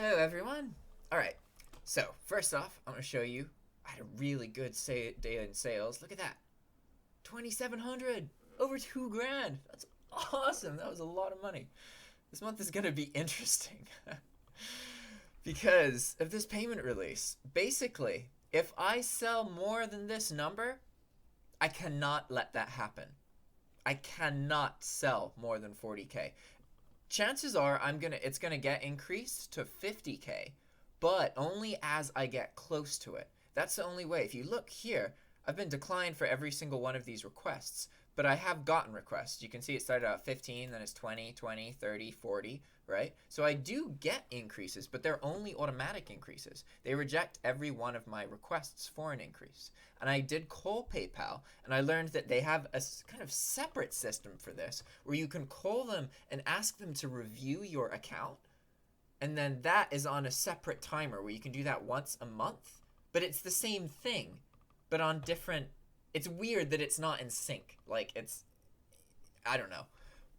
Hello everyone. Alright, so first off, I'm going to show you I had a really good day in sales. Look at that. 2,700, over 2 grand. That's awesome. That was a lot of money. This month is going to be interesting because of this payment release. Basically, if I sell more than this number, I cannot let that happen. I cannot sell more than 40K. Chances are it's gonna get increased to 50K, but only as I get close to it. That's the only way. If you look here, I've been declined for every single one of these requests, but I have gotten requests. You can see it started out 15, then it's 20, 20, 30, 40, right? So I do get increases, but they're only automatic increases. They reject every one of my requests for an increase. And I did call PayPal, and I learned that they have a kind of separate system for this, where you can call them and ask them to review your account, and then that is on a separate timer where you can do that once a month, but it's the same thing, but on different. It's weird that it's not in sync. Like, I don't know.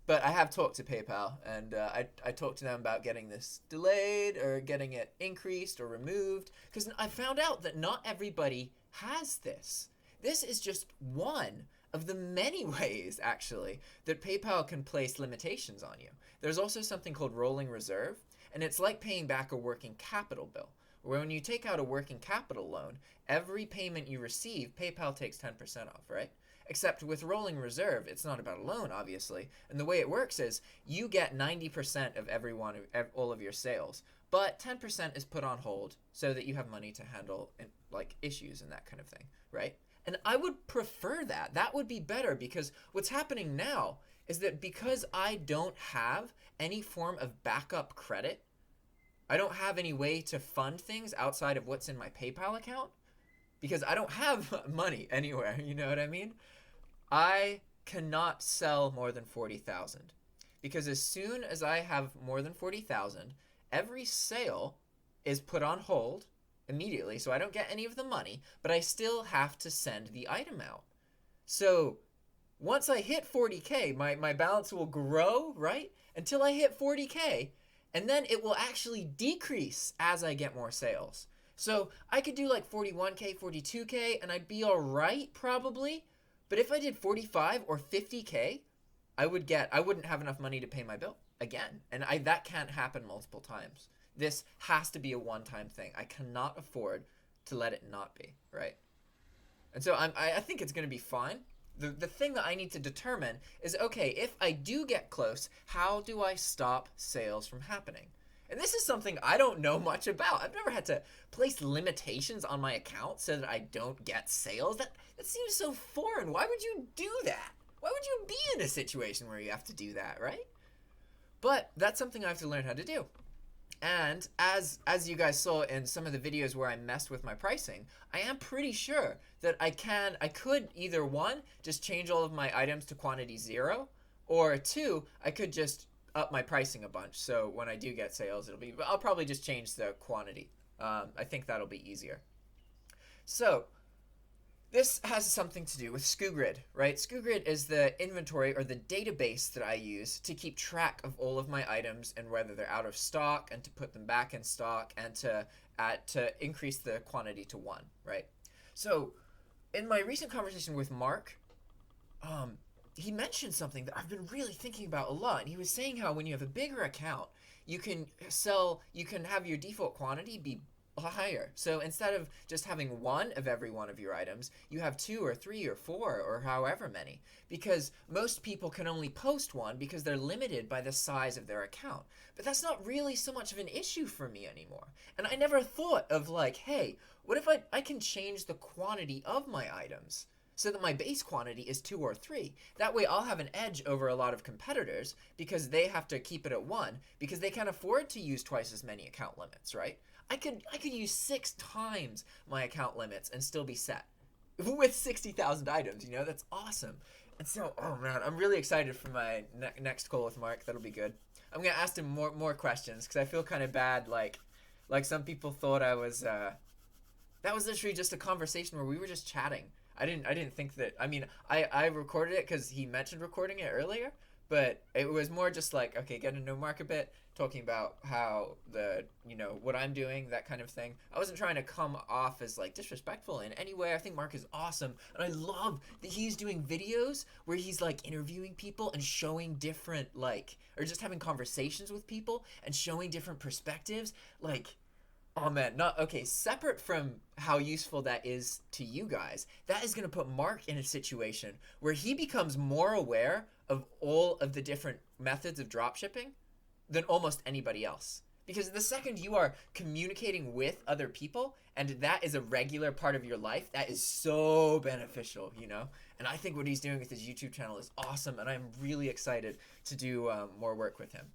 But I have talked to PayPal, and I talked to them about getting this delayed or getting it increased or removed, because I found out that not everybody has this. This is just one of the many ways, actually, that PayPal can place limitations on you. There's also something called rolling reserve, and it's like paying back a working capital bill. When you take out a working capital loan, every payment you receive, PayPal takes 10% off, right? Except with rolling reserve, it's not about a loan, obviously. And the way it works is you get 90% of all of your sales, but 10% is put on hold so that you have money to handle like issues and that kind of thing, right? And I would prefer that. That would be better, because what's happening now is that because I don't have any form of backup credit, I don't have any way to fund things outside of what's in my PayPal account, because I don't have money anywhere, you know what I mean? I cannot sell more than 40,000, because as soon as I have more than 40,000, every sale is put on hold immediately, so I don't get any of the money, but I still have to send the item out. So once I hit 40K, my balance will grow, right? Until I hit 40K, and then it will actually decrease as I get more sales. So I could do like 41K, 42K, and I'd be all right probably. But if I did 45 or 50K, I wouldn't have enough money to pay my bill again. And that can't happen multiple times. This has to be a one-time thing. I cannot afford to let it not be, right? And so I think it's going to be fine. The thing that I need to determine is, okay, if I do get close, how do I stop sales from happening? And this is something I don't know much about. I've never had to place limitations on my account so that I don't get sales. That seems so foreign. Why would you do that? Why would you be in a situation where you have to do that, right? But that's something I have to learn how to do. And as you guys saw in some of the videos where I messed with my pricing, I am pretty sure that I could either, one, just change all of my items to quantity 0, or 2, I could just up my pricing a bunch. So when I do get sales, I'll probably just change the quantity. I think that'll be easier. So this has something to do with SKUgrid, right? SKUgrid is the inventory or the database that I use to keep track of all of my items and whether they're out of stock, and to put them back in stock, and to increase the quantity to 1, right? So in my recent conversation with Mark, he mentioned something that I've been really thinking about a lot. And he was saying how when you have a bigger account, you can have your default quantity be higher. So instead of just having 1 of every one of your items, you have 2 or 3 or 4 or however many, because most people can only post 1 because they're limited by the size of their account. But that's not really so much of an issue for me anymore. And I never thought of like, hey, what if I can change the quantity of my items so that my base quantity is 2 or 3. That way I'll have an edge over a lot of competitors, because they have to keep it at 1 because they can't afford to use twice as many account limits, right? I could use 6 times my account limits and still be set with 60,000 items, you know? That's awesome. And so, oh man, I'm really excited for my next call with Mark. That'll be good. I'm going to ask him more questions, because I feel kind of bad, like some people thought I was that was literally just a conversation where we were just chatting. I didn't think that. I mean, I recorded it because he mentioned recording it earlier, but it was more just like, okay, get to know Mark a bit, talking about how what I'm doing, that kind of thing. I wasn't trying to come off as like disrespectful in any way. I think Mark is awesome, and I love that he's doing videos where he's like interviewing people and showing different or just having conversations with people and showing different perspectives. Like, oh man, not okay. Separate from how useful that is to you guys, that is going to put Mark in a situation where he becomes more aware of all of the different methods of dropshipping than almost anybody else. Because the second you are communicating with other people and that is a regular part of your life, that is so beneficial, And I think what he's doing with his YouTube channel is awesome, and I'm really excited to do more work with him.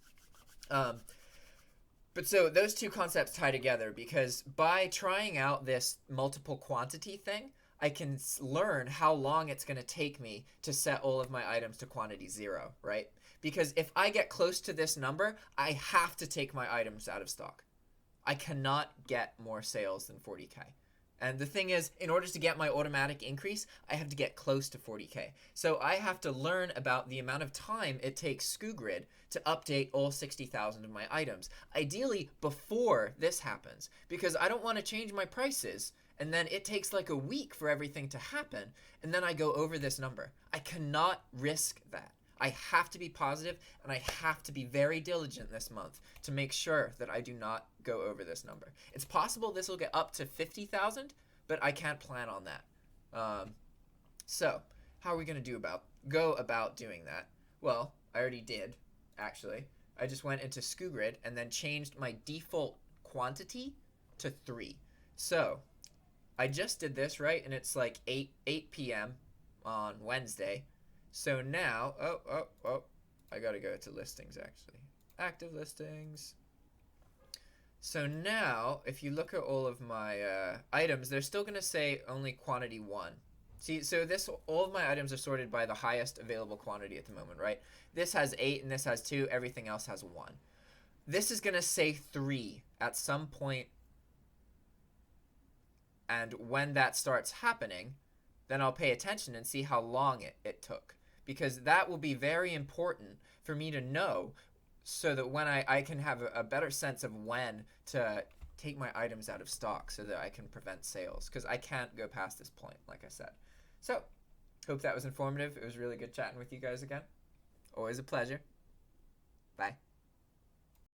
But so those two concepts tie together because by trying out this multiple quantity thing, I can learn how long it's going to take me to set all of my items to quantity 0, right? Because if I get close to this number, I have to take my items out of stock. I cannot get more sales than 40K. And the thing is, in order to get my automatic increase, I have to get close to 40K. So I have to learn about the amount of time it takes SKUgrid to update all 60,000 of my items. Ideally, before this happens, because I don't want to change my prices, and then it takes like a week for everything to happen, and then I go over this number. I cannot risk that. I have to be positive, and I have to be very diligent this month to make sure that I do not go over this number. It's possible this will get up to 50,000, but I can't plan on that. So how are we going to go about doing that? Well, I already did, actually. I just went into SKUgrid and then changed my default quantity to 3. So I just did this, right? And it's like 8 p.m. on Wednesday. So now, I gotta go to listings actually. Active listings. So now, if you look at all of my items, they're still gonna say only quantity 1. See, so all of my items are sorted by the highest available quantity at the moment, right? This has 8 and this has 2, everything else has 1. This is gonna say 3 at some point, and when that starts happening, then I'll pay attention and see how long it took. Because that will be very important for me to know so that when I can have a better sense of when to take my items out of stock so that I can prevent sales. Because I can't go past this point, like I said. So, hope that was informative. It was really good chatting with you guys again. Always a pleasure. Bye.